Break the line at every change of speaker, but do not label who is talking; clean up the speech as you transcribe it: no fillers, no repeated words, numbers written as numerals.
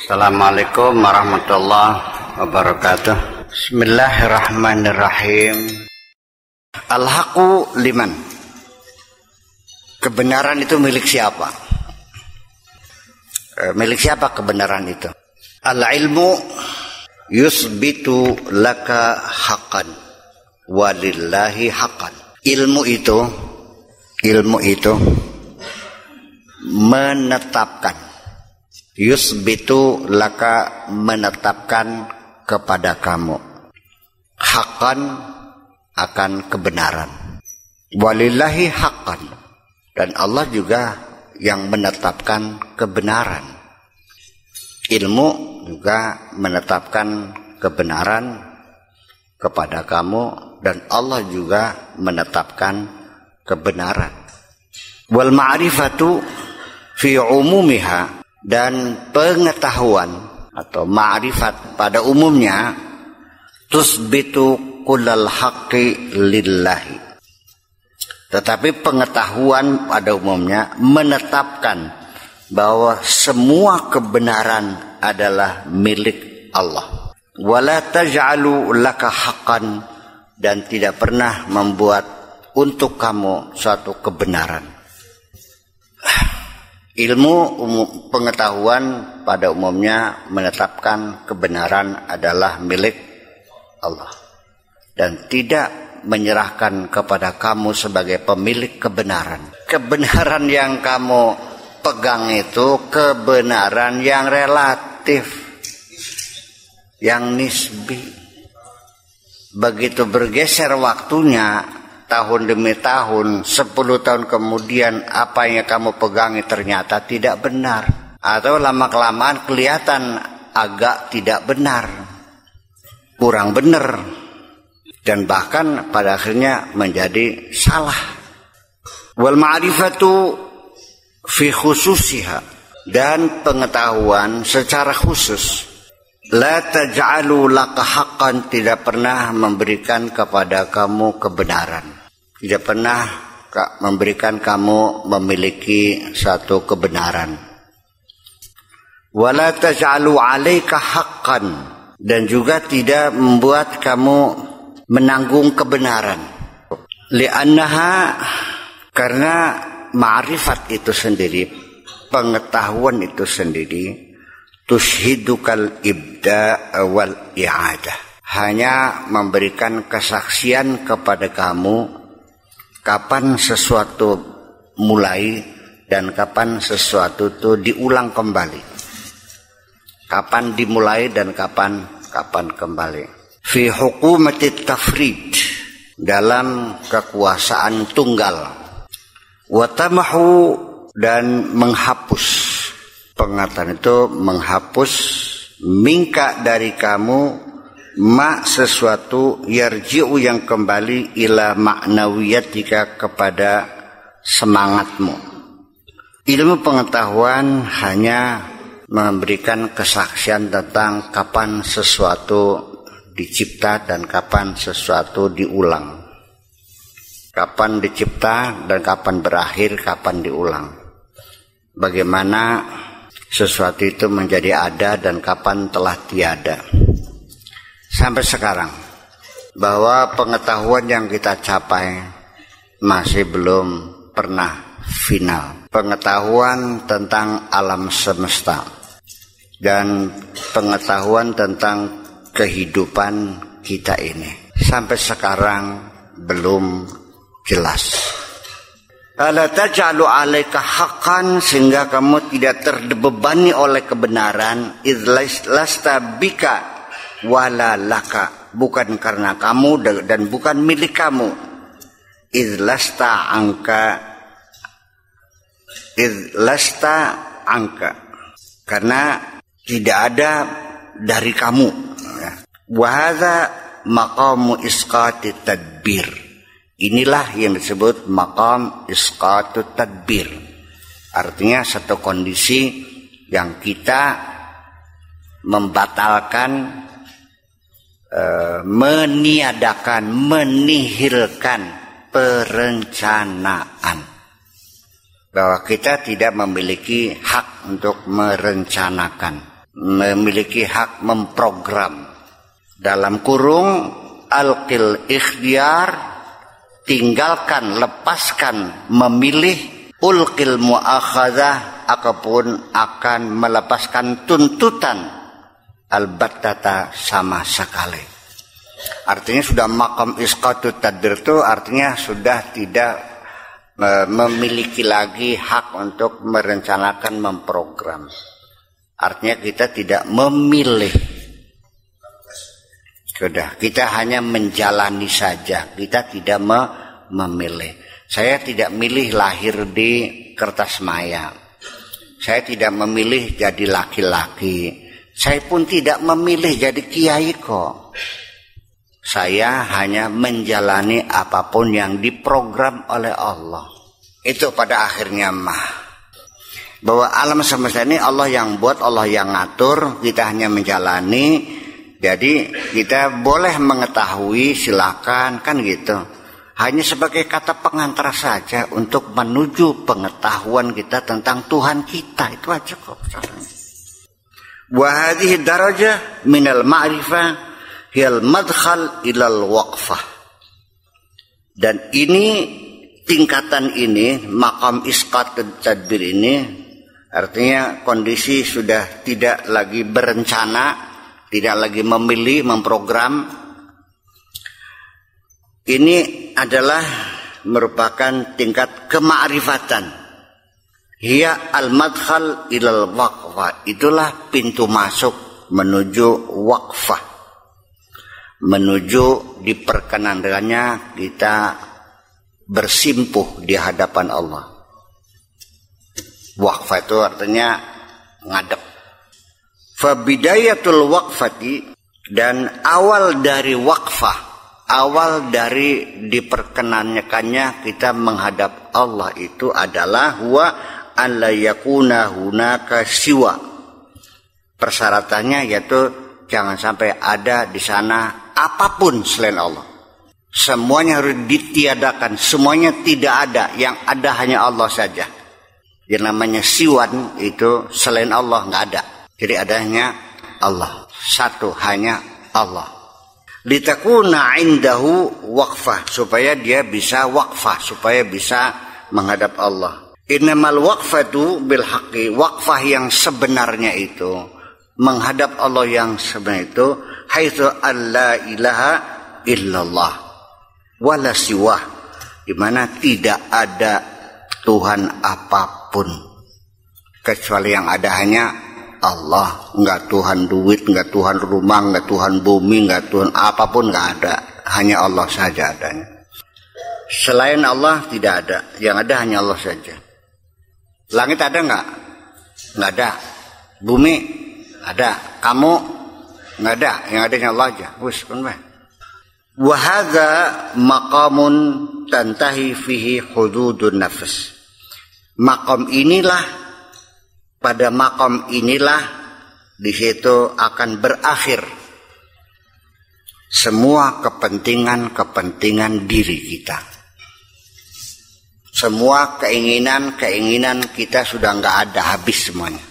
Assalamualaikum warahmatullahi wabarakatuh. Bismillahirrahmanirrahim. Al-haqqu liman. Kebenaran itu milik siapa? Milik siapa kebenaran itu? Al-ilmu yusbitu laka haqqan walillahi haqqan. Ilmu itu menetapkan. Yusbitu laka menetapkan kepada kamu haqqan akan kebenaran. Walillahi haqqan, dan Allah juga yang menetapkan kebenaran. Ilmu juga menetapkan kebenaran kepada kamu, dan Allah juga menetapkan kebenaran. Wal ma'rifatu fi umumiha, dan pengetahuan atau ma'rifat pada umumnya tusbitu kullal haqqi lillahi. Tetapi pengetahuan pada umumnya menetapkan bahwa semua kebenaran adalah milik Allah. Wala taj'alu laka haqqan, dan tidak pernah membuat untuk kamu suatu kebenaran. Ilmu pengetahuan pada umumnya menetapkan kebenaran adalah milik Allah dan tidak menyerahkan kepada kamu sebagai pemilik kebenaran. Kebenaran yang kamu pegang itu kebenaran yang relatif, yang nisbi. Begitu bergeser waktunya, tahun demi tahun, 10 tahun kemudian, apa yang kamu pegangi ternyata tidak benar. Atau lama-kelamaan kelihatan agak tidak benar, kurang benar, dan bahkan pada akhirnya menjadi salah. Wal ma'rifatu fi khususiha, dan pengetahuan secara khusus. La taj'alu laka haqqan, tidak pernah memberikan kepada kamu kebenaran, tidak pernah memberikan kamu memiliki satu kebenaran. Wala taj'alu 'alaika haqqan, dan juga tidak membuat kamu menanggung kebenaran. Li'annaha, karena ma'rifat itu sendiri, pengetahuan itu sendiri, tushhidukal ibda' wal i'adah, hanya memberikan kesaksian kepada kamu kapan sesuatu mulai dan kapan sesuatu itu diulang kembali, kapan dimulai dan kapan kembali. Fi hukumatit tafrid, dalam kekuasaan tunggal. Wa tamahu, dan menghapus. Pengetahuan itu menghapus mingka dari kamu ma sesuatu yarji'u yang kembali ila ma'nawiyatika kepada semangatmu. Ilmu pengetahuan hanya memberikan kesaksian tentang kapan sesuatu dicipta dan kapan sesuatu diulang. Kapan dicipta dan kapan berakhir, kapan diulang. Bagaimana sesuatu itu menjadi ada dan kapan telah tiada. Sampai sekarang, bahwa pengetahuan yang kita capai masih belum pernah final. Pengetahuan tentang alam semesta dan pengetahuan tentang kehidupan kita ini sampai sekarang belum jelas. Ala taj'alu 'alaika haqqan, sehingga kamu tidak terbebani oleh kebenaran. Idz lasta bika wala laka, bukan karena kamu dan bukan milik kamu. Idz lasta anka, karena tidak ada dari kamu. Wa hadza maqamu isqati tadbir. Inilah yang disebut maqam isqatut tadbir. Artinya satu kondisi yang kita membatalkan, meniadakan, menihilkan perencanaan. Bahwa kita tidak memiliki hak untuk merencanakan. memiliki hak memprogram. Dalam kurung alqil ikhtiyar, tinggalkan, lepaskan, memilih, ulqil muakhadzah, ataupun akan melepaskan tuntutan, albattata, sama sekali. Artinya sudah maqam isqatut tadbir itu artinya sudah tidak memiliki lagi hak untuk merencanakan, memprogram. Artinya kita tidak memilih. Sudah, kita hanya menjalani saja. Kita tidak memilih. Saya tidak milih lahir di Kertasmaya. Saya tidak memilih jadi laki-laki. Saya pun tidak memilih jadi kiai kok. Saya hanya menjalani apapun yang diprogram oleh Allah. Itu pada akhirnya bahwa alam semesta ini Allah yang buat, Allah yang ngatur, kita hanya menjalani. Jadi kita boleh mengetahui, silakan, kan gitu. Hanya sebagai kata pengantar saja untuk menuju pengetahuan kita tentang Tuhan kita, itu aja kok. Wa hadhihi darajah minal ma'rifah hiyal madkhal ilal waqfah. Dan ini, tingkatan ini, maqam isqat tadbir ini, artinya kondisi sudah tidak lagi berencana, tidak lagi memilih, memprogram. Ini adalah merupakan tingkat kemakrifatan. Hiya al-madkhal ilal waqfah. Itulah pintu masuk menuju waqfah. Menuju diperkenankannya kita bersimpuh di hadapan Allah. Waqfah itu artinya ngadep. Fabidayatul waqfati, dan awal dari waqfah, awal dari diperkenankannya kita menghadap Allah itu adalah huwa an la yakuna hunaka siwa. Persyaratannya yaitu jangan sampai ada di sana apapun selain Allah. Semuanya harus ditiadakan, semuanya tidak ada, yang ada hanya Allah saja. Yang namanya siwan itu selain Allah nggak ada. Jadi adanya Allah, satu, hanya Allah. Litakuna indahu waqfah, supaya dia bisa waqfah, supaya bisa menghadap Allah. Innamal waqfatu bil haqqi, waqfah yang sebenarnya itu, menghadap Allah yang sebenarnya itu, haitsu alla ilaha illallah wala siwah, di mana tidak ada Tuhan apapun kecuali yang ada hanya Allah. Enggak Tuhan duit, enggak Tuhan rumah, enggak Tuhan bumi, enggak Tuhan apapun, enggak ada. Hanya Allah saja adanya. Selain Allah tidak ada. Yang ada hanya Allah saja. Langit ada enggak? Enggak ada. Bumi ada. Kamu enggak ada. Yang ada hanya Allah aja. Wa hadza maqamun tantahi fihi hududun nafs. Maqam inilah, pada maqam inilah di situ akan berakhir semua kepentingan diri kita. Semua keinginan kita sudah nggak ada, habis semuanya.